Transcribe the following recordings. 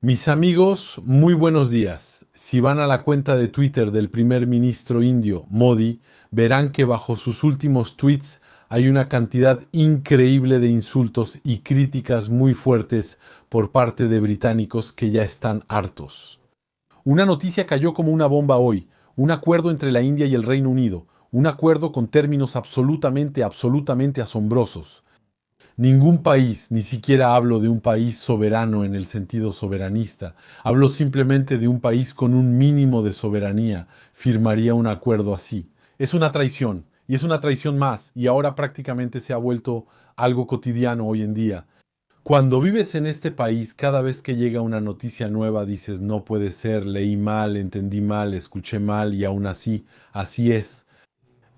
Mis amigos, muy buenos días. Si van a la cuenta de Twitter del primer ministro indio, Modi, verán que bajo sus últimos tweets hay una cantidad increíble de insultos y críticas muy fuertes por parte de británicos que ya están hartos. Una noticia cayó como una bomba hoy, un acuerdo entre la India y el Reino Unido, un acuerdo con términos absolutamente asombrosos. Ningún país, ni siquiera hablo de un país soberano en el sentido soberanista, hablo simplemente de un país con un mínimo de soberanía, firmaría un acuerdo así. Es una traición, y es una traición más, y ahora prácticamente se ha vuelto algo cotidiano hoy en día. Cuando vives en este país, cada vez que llega una noticia nueva dices, no puede ser, leí mal, entendí mal, escuché mal, y aún así, así es.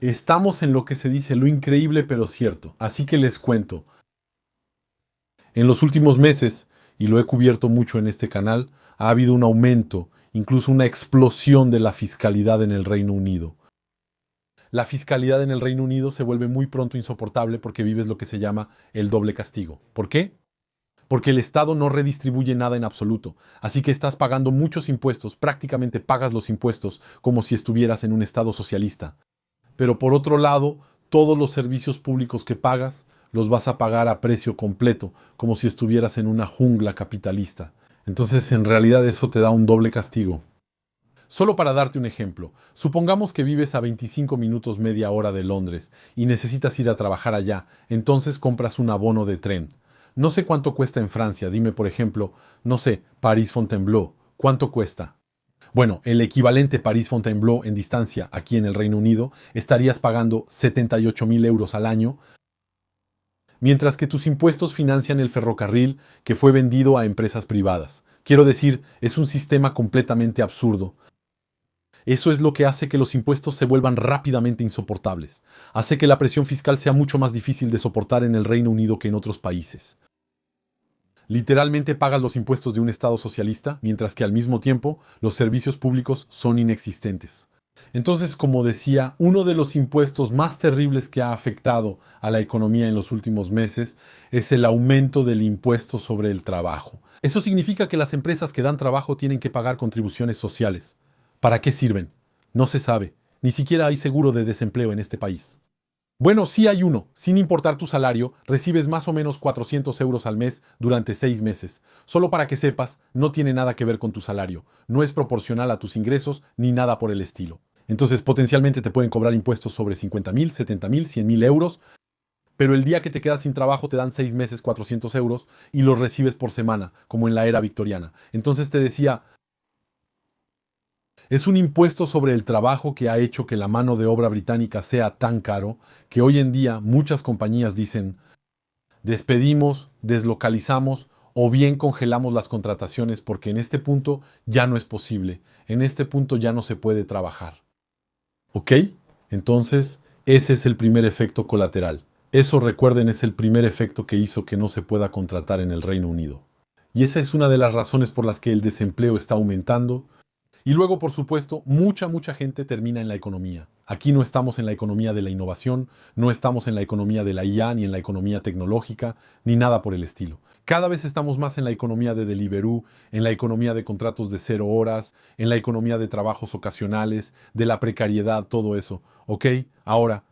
Estamos en lo que se dice lo increíble pero cierto, así que les cuento. En los últimos meses, y lo he cubierto mucho en este canal, ha habido un aumento, incluso una explosión de la fiscalidad en el Reino Unido. La fiscalidad en el Reino Unido se vuelve muy pronto insoportable porque vives lo que se llama el doble castigo. ¿Por qué? Porque el Estado no redistribuye nada en absoluto, así que estás pagando muchos impuestos, prácticamente pagas los impuestos como si estuvieras en un Estado socialista. Pero por otro lado, todos los servicios públicos que pagas los vas a pagar a precio completo, como si estuvieras en una jungla capitalista. Entonces, en realidad eso te da un doble castigo. Solo para darte un ejemplo, supongamos que vives a 25 minutos media hora de Londres y necesitas ir a trabajar allá, entonces compras un abono de tren. No sé cuánto cuesta en Francia, dime por ejemplo, no sé, París-Fontainebleau, ¿cuánto cuesta? Bueno, el equivalente París-Fontainebleau en distancia aquí en el Reino Unido estarías pagando 78.000 euros al año, mientras que tus impuestos financian el ferrocarril que fue vendido a empresas privadas. Quiero decir, es un sistema completamente absurdo. Eso es lo que hace que los impuestos se vuelvan rápidamente insoportables. Hace que la presión fiscal sea mucho más difícil de soportar en el Reino Unido que en otros países. Literalmente pagas los impuestos de un Estado socialista, mientras que al mismo tiempo los servicios públicos son inexistentes. Entonces, como decía, uno de los impuestos más terribles que ha afectado a la economía en los últimos meses es el aumento del impuesto sobre el trabajo. Eso significa que las empresas que dan trabajo tienen que pagar contribuciones sociales. ¿Para qué sirven? No se sabe. Ni siquiera hay seguro de desempleo en este país. Bueno, sí hay uno. Sin importar tu salario, recibes más o menos 400 euros al mes durante 6 meses. Solo para que sepas, no tiene nada que ver con tu salario. No es proporcional a tus ingresos ni nada por el estilo. Entonces, potencialmente te pueden cobrar impuestos sobre 50.000, 70.000, 100.000 euros, pero el día que te quedas sin trabajo te dan 6 meses 400 euros y los recibes por semana, como en la era victoriana. Entonces te decía, es un impuesto sobre el trabajo que ha hecho que la mano de obra británica sea tan caro que hoy en día muchas compañías dicen despedimos, deslocalizamos o bien congelamos las contrataciones porque en este punto ya no es posible, en este punto ya no se puede trabajar. ¿Ok? Entonces, ese es el primer efecto colateral. Eso, recuerden, es el primer efecto que hizo que no se pueda contratar en el Reino Unido. Y esa es una de las razones por las que el desempleo está aumentando. Y luego, por supuesto, mucha gente termina en la economía. Aquí no estamos en la economía de la innovación, no estamos en la economía de la IA, ni en la economía tecnológica, ni nada por el estilo. Cada vez estamos más en la economía de Deliveroo, en la economía de contratos de 0 horas, en la economía de trabajos ocasionales, de la precariedad, todo eso. ¿Ok? Ahora,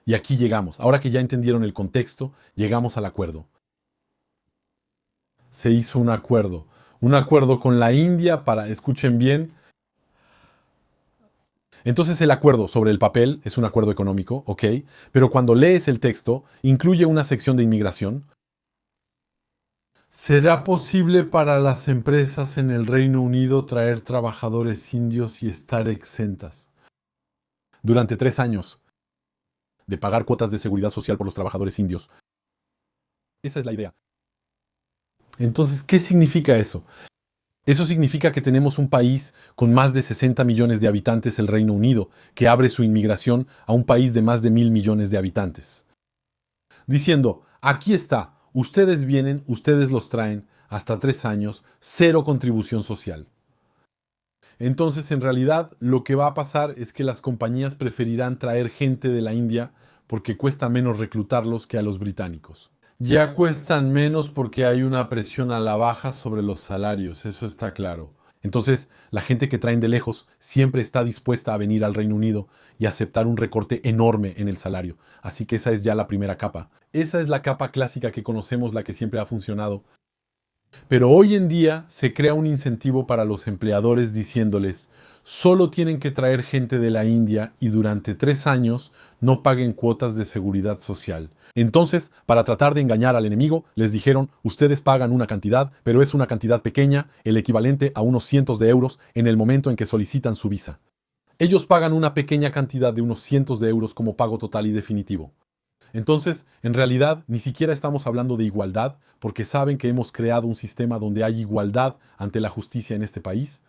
y aquí llegamos. Ahora que ya entendieron el contexto, llegamos al acuerdo. Se hizo un acuerdo con la India para, escuchen bien, entonces el acuerdo sobre el papel es un acuerdo económico, ok, pero cuando lees el texto incluye una sección de inmigración. ¿Será posible para las empresas en el Reino Unido traer trabajadores indios y estar exentas durante 3 años de pagar cuotas de seguridad social por los trabajadores indios? Esa es la idea. Entonces, ¿qué significa eso? Eso significa que tenemos un país con más de 60 millones de habitantes, el Reino Unido, que abre su inmigración a un país de más de 1.000 millones de habitantes. Diciendo, aquí está, ustedes vienen, ustedes los traen, hasta 3 años, cero contribución social. Entonces, en realidad, lo que va a pasar es que las compañías preferirán traer gente de la India porque cuesta menos reclutarlos que a los británicos. Ya cuestan menos porque hay una presión a la baja sobre los salarios, eso está claro. Entonces, la gente que traen de lejos siempre está dispuesta a venir al Reino Unido y aceptar un recorte enorme en el salario. Así que esa es ya la primera capa. Esa es la capa clásica que conocemos, la que siempre ha funcionado. Pero hoy en día se crea un incentivo para los empleadores diciéndoles, solo tienen que traer gente de la India y durante 3 años no paguen cuotas de seguridad social. Entonces, para tratar de engañar al enemigo, les dijeron, ustedes pagan una cantidad, pero es una cantidad pequeña, el equivalente a unos cientos de euros en el momento en que solicitan su visa. Ellos pagan una pequeña cantidad de unos cientos de euros como pago total y definitivo. Entonces, en realidad, ni siquiera estamos hablando de igualdad, porque saben que hemos creado un sistema donde hay igualdad ante la justicia en este país.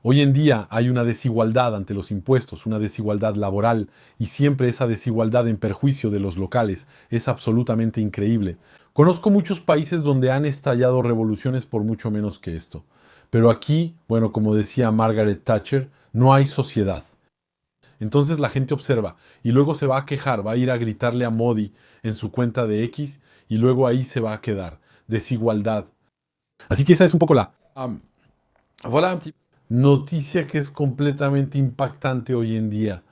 Hoy en día hay una desigualdad ante los impuestos, una desigualdad laboral, y siempre esa desigualdad en perjuicio de los locales es absolutamente increíble. Conozco muchos países donde han estallado revoluciones por mucho menos que esto. Pero aquí, bueno, como decía Margaret Thatcher, no hay sociedad. Entonces la gente observa y luego se va a quejar, va a ir a gritarle a Modi en su cuenta de X y luego ahí se va a quedar. Desigualdad. Así que esa es un poco la voilà, noticia que es completamente impactante hoy en día.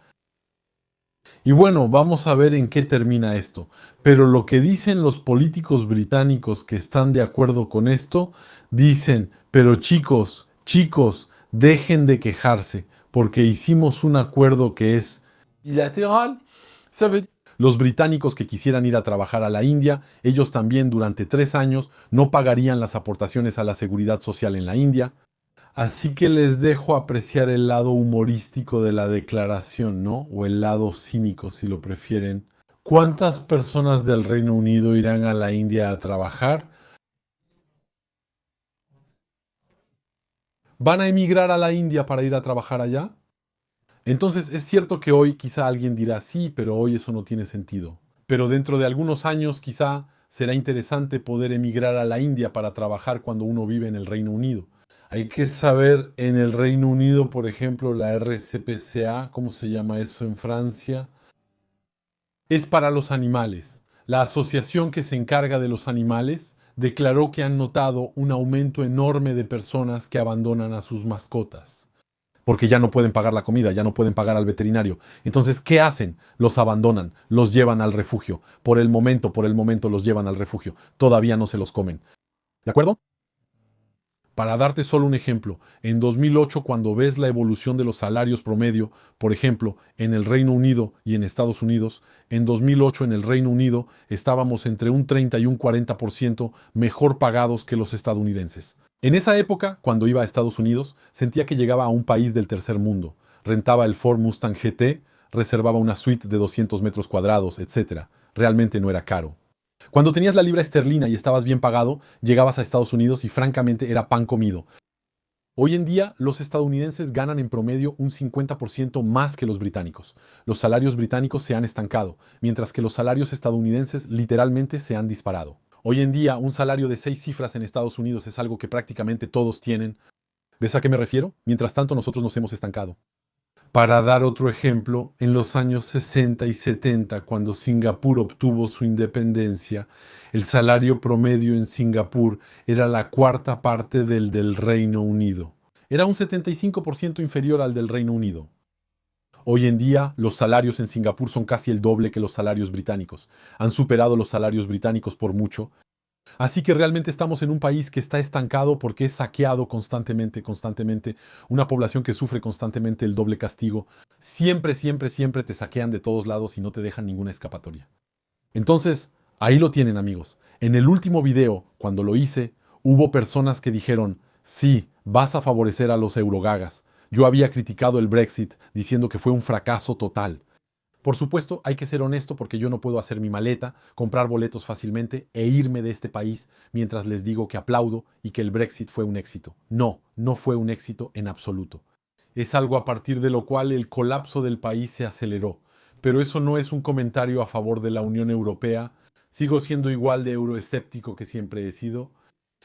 Y bueno, vamos a ver en qué termina esto. Pero lo que dicen los políticos británicos que están de acuerdo con esto, dicen, pero chicos, chicos, dejen de quejarse, porque hicimos un acuerdo que es bilateral. Los británicos que quisieran ir a trabajar a la India, ellos también durante 3 años no pagarían las aportaciones a la seguridad social en la India. Así que les dejo apreciar el lado humorístico de la declaración, ¿no? O el lado cínico, si lo prefieren. ¿Cuántas personas del Reino Unido irán a la India a trabajar? ¿Van a emigrar a la India para ir a trabajar allá? Entonces es cierto que hoy quizá alguien dirá sí, pero hoy eso no tiene sentido. Pero dentro de algunos años quizá será interesante poder emigrar a la India para trabajar cuando uno vive en el Reino Unido. Hay que saber en el Reino Unido, por ejemplo, la RCPCA, ¿cómo se llama eso en Francia? Es para los animales. La asociación que se encarga de los animales declaró que han notado un aumento enorme de personas que abandonan a sus mascotas porque ya no pueden pagar la comida, ya no pueden pagar al veterinario. Entonces, ¿qué hacen? Los abandonan, los llevan al refugio. Por el momento los llevan al refugio. Todavía no se los comen. ¿De acuerdo? Para darte solo un ejemplo, en 2008 cuando ves la evolución de los salarios promedio, por ejemplo, en el Reino Unido y en Estados Unidos, en 2008 en el Reino Unido estábamos entre un 30 y un 40% mejor pagados que los estadounidenses. En esa época, cuando iba a Estados Unidos, sentía que llegaba a un país del tercer mundo. Rentaba el Ford Mustang GT, reservaba una suite de 200 metros cuadrados, etc. Realmente no era caro. Cuando tenías la libra esterlina y estabas bien pagado, llegabas a Estados Unidos y francamente era pan comido. Hoy en día los estadounidenses ganan en promedio un 50% más que los británicos. Los salarios británicos se han estancado, mientras que los salarios estadounidenses literalmente se han disparado. Hoy en día un salario de 6 cifras en Estados Unidos es algo que prácticamente todos tienen. ¿Ves a qué me refiero? Mientras tanto nosotros nos hemos estancado. Para dar otro ejemplo, en los años 60 y 70, cuando Singapur obtuvo su independencia, el salario promedio en Singapur era la cuarta parte del Reino Unido. Era un 75% inferior al del Reino Unido. Hoy en día, los salarios en Singapur son casi el doble que los salarios británicos. Han superado los salarios británicos por mucho. Así que realmente estamos en un país que está estancado porque es saqueado constantemente, constantemente, una población que sufre constantemente el doble castigo. Siempre, siempre, siempre te saquean de todos lados y no te dejan ninguna escapatoria. Entonces, ahí lo tienen amigos. En el último video, cuando lo hice, hubo personas que dijeron, sí, vas a favorecer a los eurogagas. Yo había criticado el Brexit diciendo que fue un fracaso total. Por supuesto, hay que ser honesto porque yo no puedo hacer mi maleta, comprar boletos fácilmente e irme de este país mientras les digo que aplaudo y que el Brexit fue un éxito. No, no fue un éxito en absoluto. Es algo a partir de lo cual el colapso del país se aceleró. Pero eso no es un comentario a favor de la Unión Europea. Sigo siendo igual de euroescéptico que siempre he sido.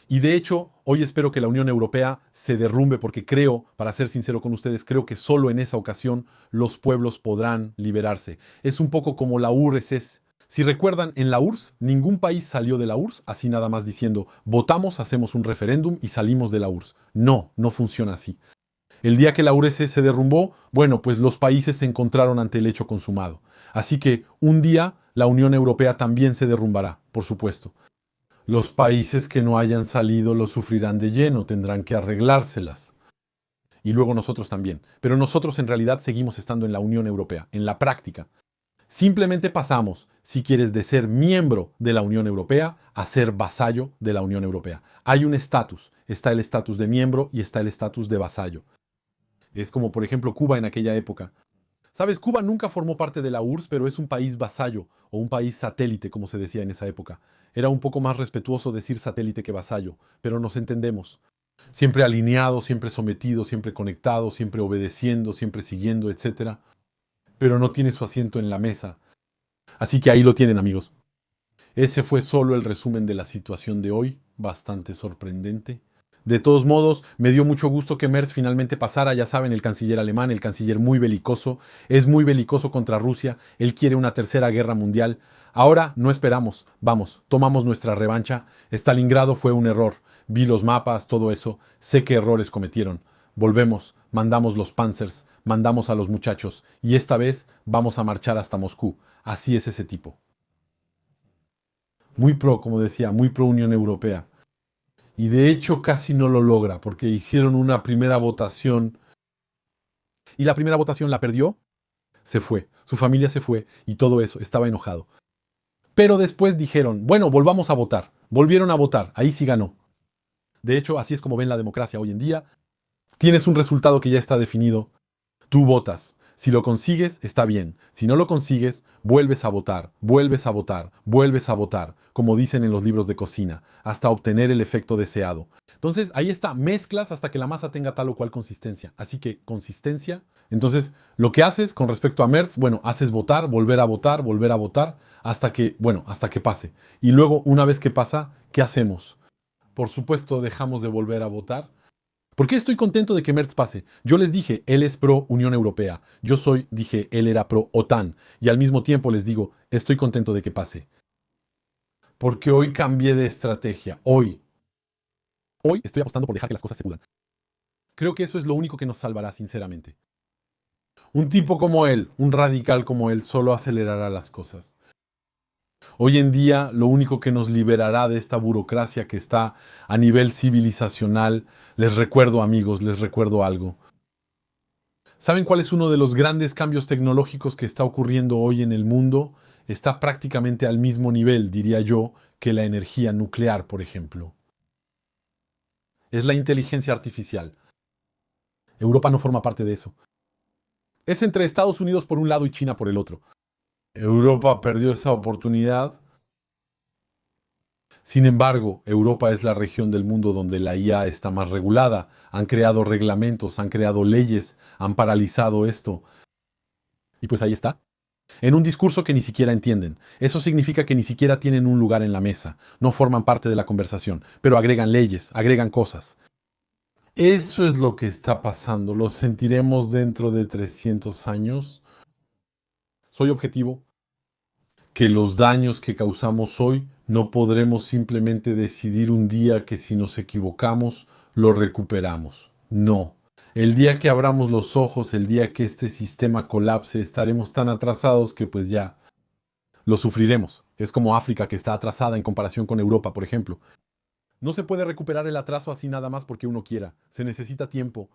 Y de hecho, hoy espero que la Unión Europea se derrumbe porque creo, para ser sincero con ustedes, creo que solo en esa ocasión los pueblos podrán liberarse. Es un poco como la URSS. Si recuerdan, en la URSS, ningún país salió de la URSS así nada más diciendo, votamos, hacemos un referéndum y salimos de la URSS. No, no funciona así. El día que la URSS se derrumbó, bueno, pues los países se encontraron ante el hecho consumado. Así que un día la Unión Europea también se derrumbará, por supuesto. Los países que no hayan salido lo sufrirán de lleno, tendrán que arreglárselas. Y luego nosotros también. Pero nosotros en realidad seguimos estando en la Unión Europea, en la práctica. Simplemente pasamos, si quieres, de ser miembro de la Unión Europea a ser vasallo de la Unión Europea. Hay un estatus. Está el estatus de miembro y está el estatus de vasallo. Es como, por ejemplo, Cuba en aquella época. Sabes, Cuba nunca formó parte de la URSS, pero es un país vasallo o un país satélite, como se decía en esa época. Era un poco más respetuoso decir satélite que vasallo, pero nos entendemos. Siempre alineado, siempre sometido, siempre conectado, siempre obedeciendo, siempre siguiendo, etc. Pero no tiene su asiento en la mesa. Así que ahí lo tienen, amigos. Ese fue solo el resumen de la situación de hoy, bastante sorprendente. De todos modos, me dio mucho gusto que Merz finalmente pasara. Ya saben, el canciller alemán, el canciller muy belicoso, es muy belicoso contra Rusia. Él quiere una tercera guerra mundial. Ahora no esperamos. Vamos, tomamos nuestra revancha. Stalingrado fue un error. Vi los mapas, todo eso. Sé qué errores cometieron. Volvemos, mandamos los Panzers, mandamos a los muchachos. Y esta vez vamos a marchar hasta Moscú. Así es ese tipo. Muy pro, como decía, muy pro Unión Europea. Y de hecho casi no lo logra, porque hicieron una primera votación. Y la primera votación la perdió, se fue, su familia se fue y todo eso, estaba enojado. Pero después dijeron, bueno, volvamos a votar. Volvieron a votar, ahí sí ganó. De hecho, así es como ven la democracia hoy en día. Tienes un resultado que ya está definido, tú votas. Si lo consigues, está bien. Si no lo consigues, vuelves a votar, vuelves a votar, vuelves a votar, como dicen en los libros de cocina, hasta obtener el efecto deseado. Entonces, ahí está, mezclas hasta que la masa tenga tal o cual consistencia. Así que, consistencia. Entonces, lo que haces con respecto a Merz, bueno, haces votar, volver a votar, hasta que, bueno, hasta que pase. Y luego, una vez que pasa, ¿qué hacemos? Por supuesto, dejamos de volver a votar. ¿Por qué estoy contento de que Merz pase? Yo les dije, él es pro Unión Europea. Dije, él era pro OTAN. Y al mismo tiempo les digo, estoy contento de que pase. Porque hoy cambié de estrategia. Hoy estoy apostando por dejar que las cosas se pudran. Creo que eso es lo único que nos salvará, sinceramente. Un tipo como él, un radical como él, solo acelerará las cosas. Hoy en día, lo único que nos liberará de esta burocracia que está a nivel civilizacional, les recuerdo, amigos, les recuerdo algo. ¿Saben cuál es uno de los grandes cambios tecnológicos que está ocurriendo hoy en el mundo? Está prácticamente al mismo nivel, diría yo, que la energía nuclear, por ejemplo. Es la inteligencia artificial. Europa no forma parte de eso. Es entre Estados Unidos por un lado y China por el otro. Europa perdió esa oportunidad. Sin embargo, Europa es la región del mundo donde la IA está más regulada. Han creado reglamentos, han creado leyes, han paralizado esto. Y pues ahí está. En un discurso que ni siquiera entienden. Eso significa que ni siquiera tienen un lugar en la mesa, no forman parte de la conversación, pero agregan leyes, agregan cosas. Eso es lo que está pasando. ¿Lo sentiremos dentro de 300 años? Soy objetivo. Que los daños que causamos hoy no podremos simplemente decidir un día que si nos equivocamos lo recuperamos. No. El día que abramos los ojos, el día que este sistema colapse, estaremos tan atrasados que pues ya lo sufriremos. Es como África que está atrasada en comparación con Europa, por ejemplo. No se puede recuperar el atraso así nada más porque uno quiera. Se necesita tiempo.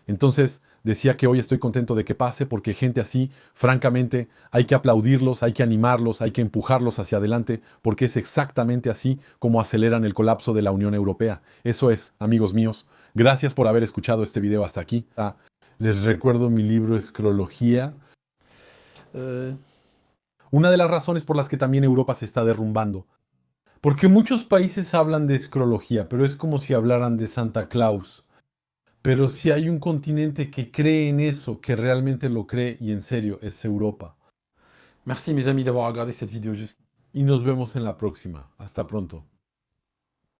Entonces decía que hoy estoy contento de que pase porque gente así, francamente, hay que aplaudirlos, hay que animarlos, hay que empujarlos hacia adelante porque es exactamente así como aceleran el colapso de la Unión Europea. Eso es, amigos míos. Gracias por haber escuchado este video hasta aquí. Les recuerdo mi libro Escrología. Una de las razones por las que también Europa se está derrumbando. Porque muchos países hablan de escrología, pero es como si hablaran de Santa Claus. Pero si hay un continente que cree en eso, que realmente lo cree y en serio, es Europa. Merci mes amis d'avoir regardé cette vidéo. Y nos vemos en la próxima. Hasta pronto.